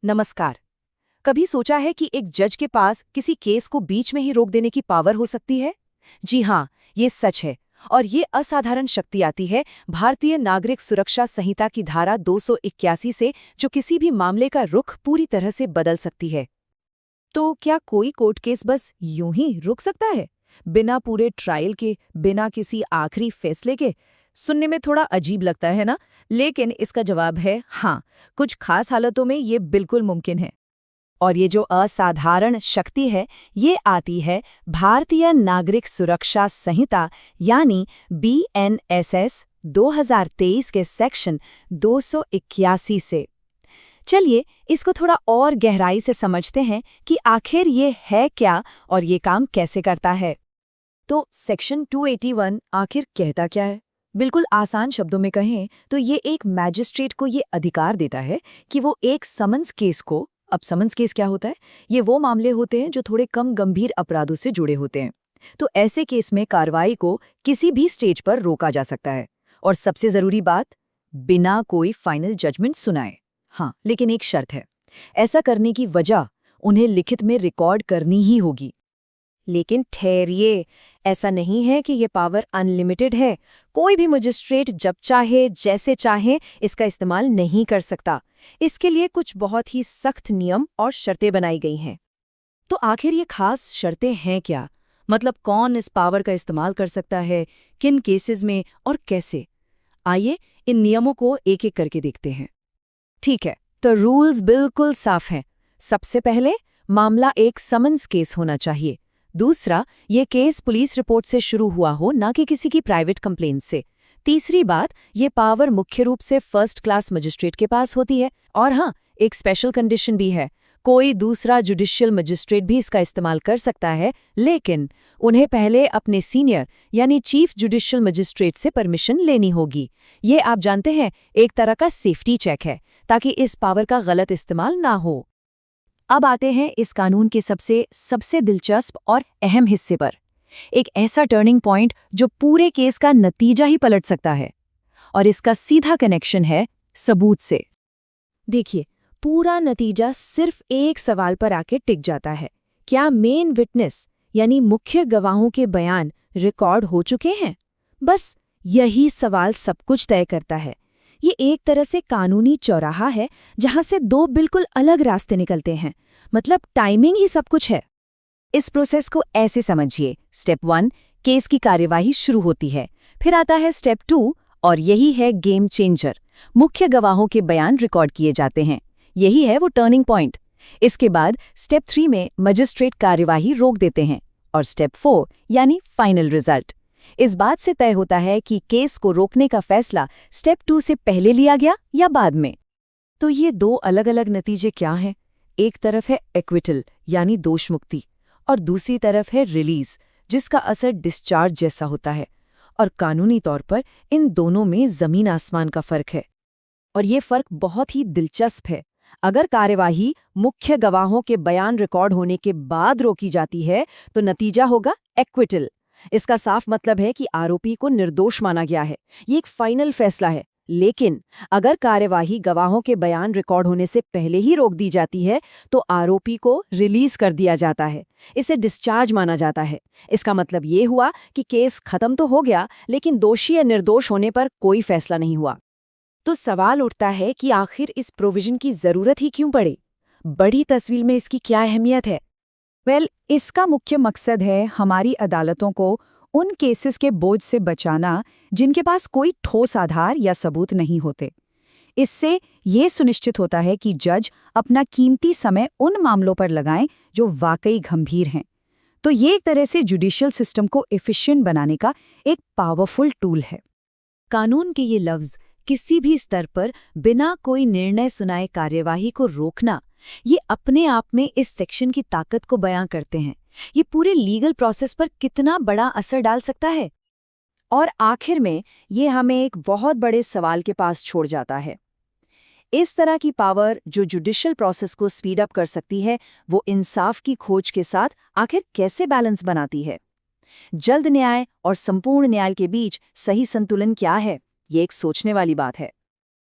नमस्कार। कभी सोचा है कि एक जज के पास किसी केस को बीच में ही रोक देने की पावर हो सकती है? जी हाँ, ये सच है। और ये असाधारण शक्ति आती है भारतीय नागरिक सुरक्षा संहिता की धारा 281 से, जो किसी भी मामले का रुख पूरी तरह से बदल सकती है। तो क्या कोई कोर्ट केस बस यूं ही रुक सकता है, बिना पूरे ट्रायल के, बिना किसी आखिरी फैसले के? सुनने में थोड़ा अजीब लगता है ना, लेकिन इसका जवाब है हाँ, कुछ खास हालतों में ये बिल्कुल मुमकिन है। और ये जो असाधारण शक्ति है, ये आती है भारतीय नागरिक सुरक्षा संहिता यानी BNSS 2023 के सेक्शन 281 से। चलिए इसको थोड़ा और गहराई से समझते हैं कि आखिर ये है क्या और ये काम कैसे करता है। तो सेक्शन 281 आखिर कहता क्या है? बिल्कुल आसान शब्दों में कहें तो ये एक मैजिस्ट्रेट को ये अधिकार देता है कि वो एक समन्स केस को, अब समन्स केस क्या होता है? ये वो मामले होते हैं जो थोड़े कम गंभीर अपराधों से जुड़े होते हैं। तो ऐसे केस में कार्रवाई को किसी भी स्टेज पर रोका जा सकता है। और सबसे जरूरी बात, बिना कोई फाइनल जजमेंट सुनाए। हाँ, लेकिन एक शर्त है। ऐसा करने की वजह उन्हें लिखित में रिकॉर्ड करनी ही होगी। लेकिन ठहरिए, ऐसा नहीं है कि ये पावर अनलिमिटेड है। कोई भी मजिस्ट्रेट जब चाहे, जैसे चाहे इसका इस्तेमाल नहीं कर सकता। इसके लिए कुछ बहुत ही सख्त नियम और शर्तें बनाई गई हैं। तो आखिर ये खास शर्तें हैं क्या? मतलब कौन इस पावर का इस्तेमाल कर सकता है, किन केसेस में और कैसे? आइए इन नियमों को एक एक करके देखते हैं। ठीक है, तो रूल्स बिल्कुल साफ हैं। सबसे पहले, मामला एक समन्स केस होना चाहिए। दूसरा, ये केस पुलिस रिपोर्ट से शुरू हुआ हो, ना कि किसी की प्राइवेट कंप्लेंट से। तीसरी बात, ये पावर मुख्य रूप से फर्स्ट क्लास मजिस्ट्रेट के पास होती है। और हाँ, एक स्पेशल कंडीशन भी है। कोई दूसरा जुडिशियल मजिस्ट्रेट भी इसका इस्तेमाल कर सकता है, लेकिन उन्हें पहले अपने सीनियर यानी चीफ जुडिशियल मजिस्ट्रेट से परमिशन लेनी होगी। ये आप जानते हैं, एक तरह का सेफ्टी चेक है, ताकि इस पावर का गलत इस्तेमाल ना हो। अब आते हैं इस कानून के सबसे दिलचस्प और अहम हिस्से पर। एक ऐसा टर्निंग पॉइंट जो पूरे केस का नतीजा ही पलट सकता है। और इसका सीधा कनेक्शन है सबूत से। देखिए, पूरा नतीजा सिर्फ एक सवाल पर आके टिक जाता है। क्या मेन विटनेस यानी मुख्य गवाहों के बयान रिकॉर्ड हो चुके हैं? बस यही सवाल सब कुछ तय करता है। ये एक तरह से कानूनी चौराहा है जहां से दो बिल्कुल अलग रास्ते निकलते हैं। मतलब टाइमिंग ही सब कुछ है। इस प्रोसेस को ऐसे समझिए। स्टेप 1, केस की कार्यवाही शुरू होती है। फिर आता है स्टेप 2, और यही है गेम चेंजर। मुख्य गवाहों के बयान रिकॉर्ड किए जाते हैं। यही है वो टर्निंग पॉइंट। इसके बाद स्टेप 3 में मजिस्ट्रेट कार्यवाही रोक देते हैं। और स्टेप 4 यानी फाइनल रिजल्ट, इस बात से तय होता है कि केस को रोकने का फैसला स्टेप 2 से पहले लिया गया या बाद में। तो ये दो अलग अलग नतीजे क्या हैं? एक तरफ है एक्विटल यानी दोष मुक्ति, और दूसरी तरफ है रिलीज, जिसका असर डिस्चार्ज जैसा होता है। और कानूनी तौर पर इन दोनों में जमीन आसमान का फर्क है। और ये फर्क बहुत ही दिलचस्प है। अगर कार्यवाही मुख्य गवाहों के बयान रिकॉर्ड होने के बाद रोकी जाती है, तो नतीजा होगा एक्विटल। इसका साफ मतलब है कि आरोपी को निर्दोष माना गया है। ये एक फाइनल फैसला है। लेकिन अगर कार्यवाही गवाहों के बयान रिकॉर्ड होने से पहले ही रोक दी जाती है, तो आरोपी को रिलीज कर दिया जाता है। इसे डिस्चार्ज माना जाता है। इसका मतलब ये हुआ कि केस खत्म तो हो गया, लेकिन दोषी या निर्दोष होने पर कोई फैसला नहीं हुआ। तो सवाल उठता है कि आखिर इस प्रोविजन की जरूरत ही क्यों पड़ी? बड़ी तस्वीर में इसकी क्या अहमियत है? इसका मुख्य मकसद है हमारी अदालतों को उन केसेस के बोझ से बचाना जिनके पास कोई ठोस आधार या सबूत नहीं होते। इससे ये सुनिश्चित होता है कि जज अपना कीमती समय उन मामलों पर लगाएं जो वाकई गंभीर हैं। तो ये एक तरह से जुडिशियल सिस्टम को एफिशिएंट बनाने का एक पावरफुल टूल है। कानून के ये लफ्ज किसी भी स्तर पर बिना कोई निर्णय सुनाए कार्यवाही को रोकना, ये अपने आप में इस सेक्शन की ताकत को बयां करते हैं। ये पूरे लीगल प्रोसेस पर कितना बड़ा असर डाल सकता है। और आखिर में ये हमें एक बहुत बड़े सवाल के पास छोड़ जाता है। इस तरह की पावर जो जुडिशियल प्रोसेस को स्पीड अप कर सकती है, वो इंसाफ की खोज के साथ आखिर कैसे बैलेंस बनाती है? जल्द न्याय और संपूर्ण न्याय के बीच सही संतुलन क्या है? ये एक सोचने वाली बात है।